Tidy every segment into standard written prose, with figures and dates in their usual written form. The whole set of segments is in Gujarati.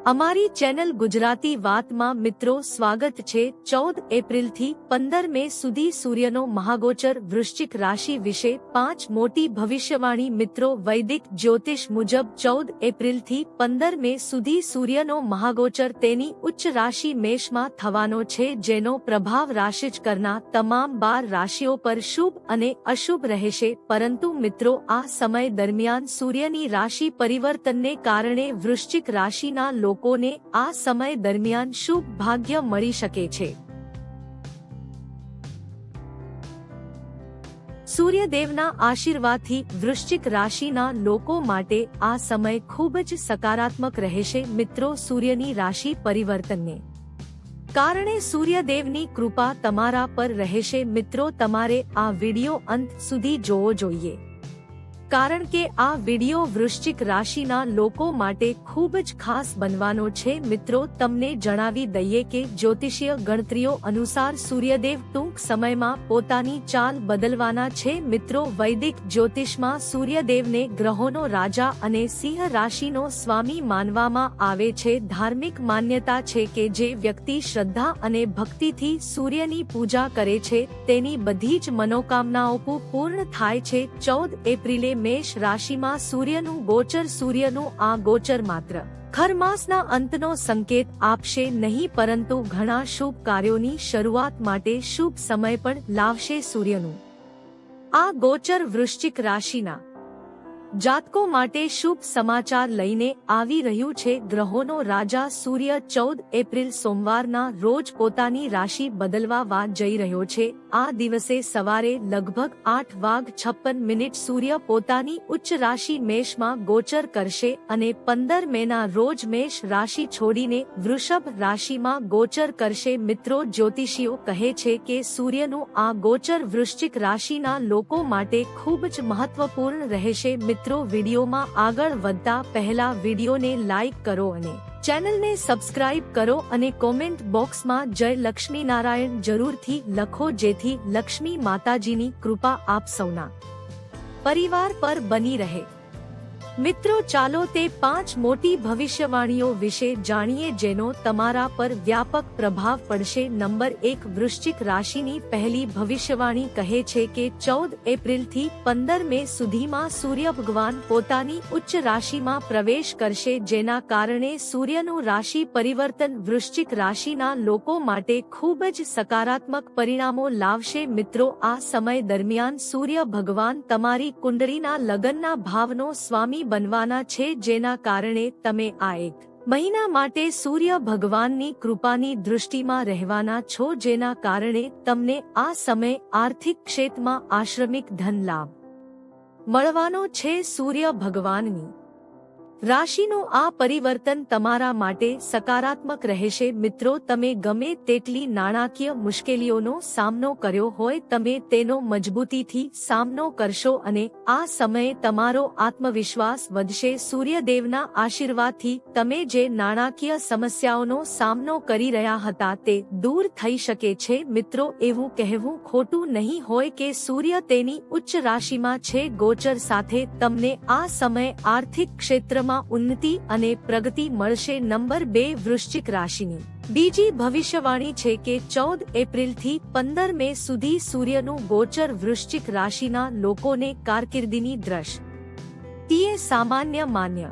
અમારી ચેનલ ગુજરાતી વાતમાં મિત્રો સ્વાગત છે। 14 એપ્રિલથી 15 મે સુધી સૂર્યનો મહાગોચર વૃશ્ચિક રાશિ વિશે 5 મોટી ભવિષ્યવાણી મિત્રો વૈદિક જ્યોતિષ મુજબ 14 એપ્રિલથી 15 મે સુધી સૂર્યનો મહાગોચર તેની ઉચ્ચ રાશિ મેષમાં થવાનો છે, જેનો પ્રભાવ રાશિચક્રના તમામ 12 રાશિઓ પર શુભ અને અશુભ રહેશે। પરંતુ મિત્રો આ સમય દરમિયાન સૂર્યની રાશિ પરિવર્તનને કારણે વૃશ્ચિક રાશિના લોકોને આ સમય દરમિયાન શુભ ભાગ્ય મળી શકે છે। સૂર્યદેવના આશીર્વાદથી વૃશ્ચિક રાશિના લોકો માટે આ સમય ખૂબ જ સકારાત્મક રહેશે। મિત્રો સૂર્યની રાશિ પરિવર્તનને કારણે સૂર્યદેવની કૃપા તમારા પર રહેશે। મિત્રો તમારે આ વિડિયો અંત સુધી જોવો જોઈએ, કારણ કે આ વિડિયો વૃશ્ચિક રાશિના લોકો માટે ખૂબ જ ખાસ બનવાનો છે। મિત્રો તમને જણાવી દઈએ કે જ્યોતિષીય ગણતરીઓ અનુસાર સૂર્યદેવ ટૂંક સમયમાં પોતાની ચાલ બદલવાના છે। મિત્રો વૈદિક જ્યોતિષમાં સૂર્યદેવને ગ્રહોનો રાજા અને સિંહ રાશિનો સ્વામી માનવામાં આવે છે। ધાર્મિક માન્યતા છે કે જે વ્યક્તિ શ્રદ્ધા અને ભક્તિથી સૂર્યની પૂજા કરે છે તેની બધી જ મનોકામનાઓ પૂર્ણ થાય છે। 14 એપ્રિલે મેષ રાશિમાં સૂર્યનું ગોચર। સૂર્યનું આ ગોચર માત્ર ખરમાસના અંતનો સંકેત આપશે નહીં, પરંતુ ઘણા શુભ કાર્યોની શરૂઆત માટે શુભ સમય પણ લાવશે। સૂર્યનું આ ગોચર વૃશ્ચિક રાશિના જાતકો માટે શુભ સમાચાર લઈને આવી રહ્યું છે। ગ્રહોનો રાજા સૂર્ય 14 એપ્રિલ સોમવારના રોજ પોતાની રાશિ બદલવા જઈ રહ્યો છે। આ દિવસે સવારે લગભગ 8:56 સૂર્ય પોતાની ઉચ્ચ રાશિ મેષમાં ગોચર કરશે અને 15 મેના રોજ મેષ રાશિ છોડીને વૃષભ રાશિમાં ગોચર કરશે। મિત્રો જ્યોતિષીઓ કહે છે કે સૂર્યનું આ ગોચર વૃશ્ચિક રાશિના લોકો માટે ખૂબ જ મહત્વપૂર્ણ રહેશે। મિત્રો વિડીયોમાં આગળ વધતા પહેલા વિડીયોને લાઈક કરો અને ચેનલને સબસ્ક્રાઇબ કરો અને કોમેન્ટ બોક્સમાં જય લક્ષ્મી નારાયણ જરૂરથી લખો, જેથી લક્ષ્મી માતાજીની કૃપા આપ સૌના પરિવાર પર બની રહે। મિત્રો ચાલો તે 5 મોટી ભવિષ્યવાણીઓ વિશે જાણીએ જેનો તમારા પર વ્યાપક પ્રભાવ પડશે। નંબર 1, વૃશ્ચિક રાશિની પહેલી ભવિષ્યવાણી કહે છે કે 14 એપ્રિલથી 15 મે સુધીમાં સૂર્ય ભગવાન પોતાની ઉચ્ચ રાશિમાં પ્રવેશ કરશે, જેના કારણે સૂર્યનું રાશિ પરિવર્તન વૃશ્ચિક રાશિના લોકો માટે ખૂબ જ સકારાત્મક પરિણામો લાવશે। મિત્રો આ સમય દરમિયાન સૂર્ય ભગવાન તમારી કુંડળીના લગ્નના ભાવનો સ્વામી બનવાના છે, જેના કારણે તમે આ એક મહિના માટે સૂર્ય ભગવાનની કૃપાની દૃષ્ટિમાં રહેવાના છો, જેના કારણે તમને આ સમય આર્થિક ક્ષેત્રમાં આશ્રમિક ધન લાભ મળવાનો છે। સૂર્ય ભગવાનની રાશિનું આ પરિવર્તન તમારા માટે સકારાત્મક રહેશે। મિત્રો તમે ગમે તેટલી નાણાકીય મુશ્કેલીઓનો સામનો કર્યો હોય, તમે તેનો મજબૂતીથી સામનો કરશો અને આ સમયે તમારો આત્મવિશ્વાસ વધશે। સૂર્યદેવના આશીર્વાદથી તમે જે નાણાકીય સમસ્યાઓનો સામનો કરી રહ્યા હતા તે દૂર થઈ શકે છે। મિત્રો એવું કહેવું ખોટું નહીં હોય કે સૂર્ય તેની ઉચ્ચ રાશિમાં છે। ગોચર સાથે તમને આ સમયે આર્થિક ક્ષેત્રમાં ઉન્નતિ અને પ્રગતિ મળશે। નંબર 2, વૃશ્ચિક રાશિની બીજી ભવિષ્યવાણી છે કે 14 એપ્રિલથી 15 મે સુધી સૂર્યનું ગોચર વૃશ્ચિક રાશિના લોકોને કારકિર્દીની દ્રષ્ટિએ સામાન્ય માન્ય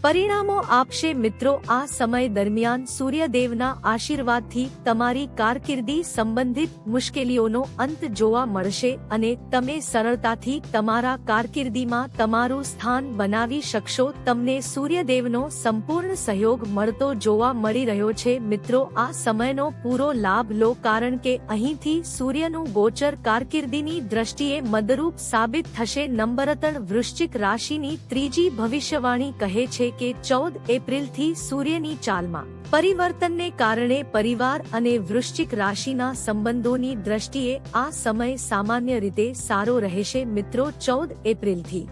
પરિણામો આપશે। મિત્રો આ સમય દરમિયાન સૂર્યદેવના આશીર્વાદથી તમારી કારકિર્દી સંબંધિત મુશ્કેલીઓનો અંત જોવા મળશે અને તમે સરળતાથી તમારા કારકિર્દીમાં તમારું સ્થાન બનાવી શકશો। તમને સૂર્યદેવનો સંપૂર્ણ સહયોગ મળતો જોવા મળી રહ્યો છે। મિત્રો આ સમયનો પૂરો લાભ લો, કારણ કે અહીંથી સૂર્યનું ગોચર કારકિર્દીની દ્રષ્ટિએ મદદરૂપ સાબિત થશે। નંબર 3, વૃશ્ચિક રાશિની ત્રીજી ભવિષ્યવાણી કહે છે કે 14 એપ્રિલથી સૂર્યની ચાલમાં પરિવર્તનને કારણે પરિવાર અને વૃશ્ચિક રાશિના સંબંધોની દ્રષ્ટિએ આ સમય સામાન્ય રીતે સારો રહેશે। મિત્રો 14 એપ્રિલથી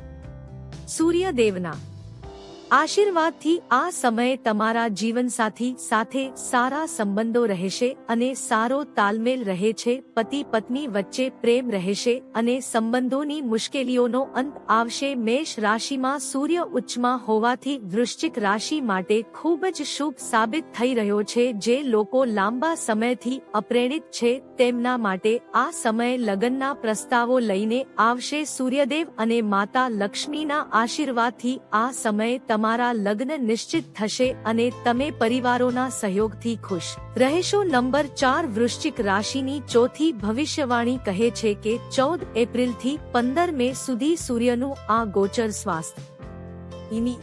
સૂર્યદેવના આશીર્વાદથી આ સમયે તમારા જીવનસાથી સાથે સારા સંબંધો રહેશે અને સારો તાલમેલ રહે છે. પતિ પત્ની વચ્ચે પ્રેમ રહેશે અને સંબંધોની મુશ્કેલીઓનો અંત આવશે. મેષ રાશિમાં સૂર્ય ઉચ્ચમાં હોવાથી વૃશ્ચિક રાશિ માટે ખૂબ જ શુભ સાબિત થઈ રહ્યો છે. જે લોકો લાંબા સમયથી અપ્રેરિત છે તેમના માટે આ સમયે લગ્નના પ્રસ્તાવો લઈને આવશે. સૂર્યદેવ અને માતા લક્ષ્મીના આશીર્વાદથી આ સમયે તમારા લગ્ન નિશ્ચિત થશે અને તમે પરિવારોના સહયોગથી ખુશ રહેશો. નંબર 4 વૃશ્ચિક રાશિની ચોથી ભવિષ્યવાણી કહે છે કે 14 એપ્રિલથી 15 મે સુધી સૂર્યનું આ ગોચર સ્વાસ્થ્યની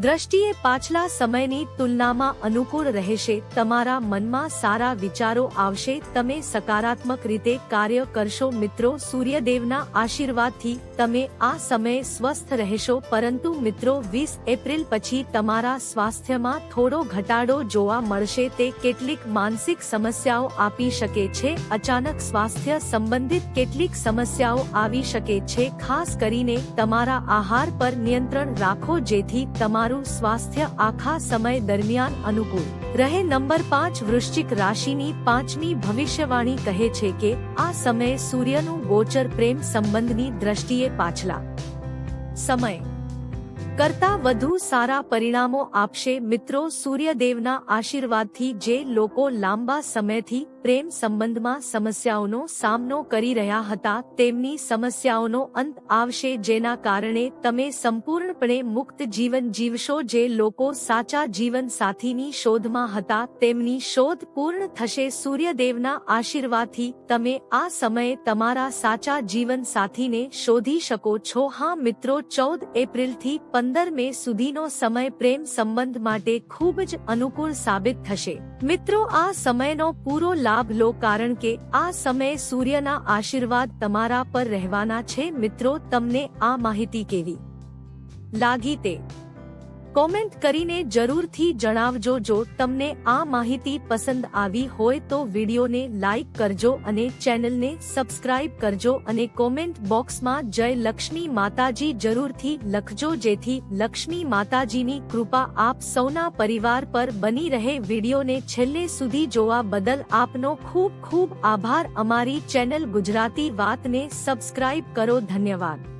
દ્રષ્ટિએ પાછલા સમયની તુલનામાં અનુકૂળ રહેશે. તમારા મનમાં સારા વિચારો આવશે. તમે સકારાત્મક રીતે કાર્ય કરશો. મિત્રો, સૂર્યદેવના આશીર્વાદથી તમે આ સમયે સ્વસ્થ રહેશો. પરંતુ મિત્રો, 20 એપ્રિલ પછી તમારા સ્વાસ્થ્યમાં થોડો ઘટાડો જોવા મળશે. તે કેટલીક માનસિક સમસ્યાઓ આપી શકે છે. અચાનક સ્વાસ્થ્ય સંબંધિત કેટલીક સમસ્યાઓ આવી શકે છે. ખાસ કરીને તમારા આહાર પર નિયંત્રણ રાખો જેથી તમારું સ્વાસ્થ્ય આખા સમય દરમિયાન અનુકૂળ રહે. નંબર 5 વૃશ્ચિક રાશિની પાંચમી ભવિષ્યવાણી કહે છે કે આ સમયે સૂર્યનું ગોચર પ્રેમ સંબંધની દ્રષ્ટિએ પાછલા સમય કરતા વધુ સારા પરિણામો આપશે. મિત્રો, સૂર્યદેવના આશીર્વાદથી જે લોકો લાંબા સમયથી પ્રેમ સંબંધમાં સમસ્યાઓનો સામનો કરી રહ્યા હતા તેમની સમસ્યાઓનો અંત આવશે. જેના કારણે તમે સંપૂર્ણપણે મુક્ત જીવન જીવશો. જે લોકો સાચા જીવન સાથીની શોધમાં હતા તેમની શોધ પૂર્ણ થશે. સૂર્યદેવના આશીર્વાદથી તમે આ સમયે તમારા સાચા જીવન સાથીને શોધી શકો છો. હા મિત્રો, 14 એપ્રિલથી 15 મે સુધીનો સમય પ્રેમ સંબંધ માટે ખૂબ જ અનુકૂળ સાબિત થશે. મિત્રો, આ સમયનો પૂરો લાભ લો કારણ કે આ સમયે સૂર્યના આશીર્વાદ તમારા પર રહેવાના છે. મિત્રો, તમને આ માહિતી કેવી લાગી તે કોમેન્ટ કરીને જરૂરથી જણાવજો. જો તમને આ માહિતી પસંદ આવી હોય તો વિડીયોને લાઈક કરજો અને ચેનલને સબસ્ક્રાઇબ કરજો અને કોમેન્ટ બોક્સમાં જય લક્ષ્મી માતાજી જરૂરથી લખજો જેથી લક્ષ્મી માતાજીની કૃપા આપ સૌના પરિવાર પર બની રહે. વિડીયોને છેલ્લે સુધી જોવા બદલ આપનો ખૂબ ખૂબ આભાર. અમારી ચેનલ ગુજરાતી વાતને સબસ્ક્રાઇબ કરો. ધન્યવાદ.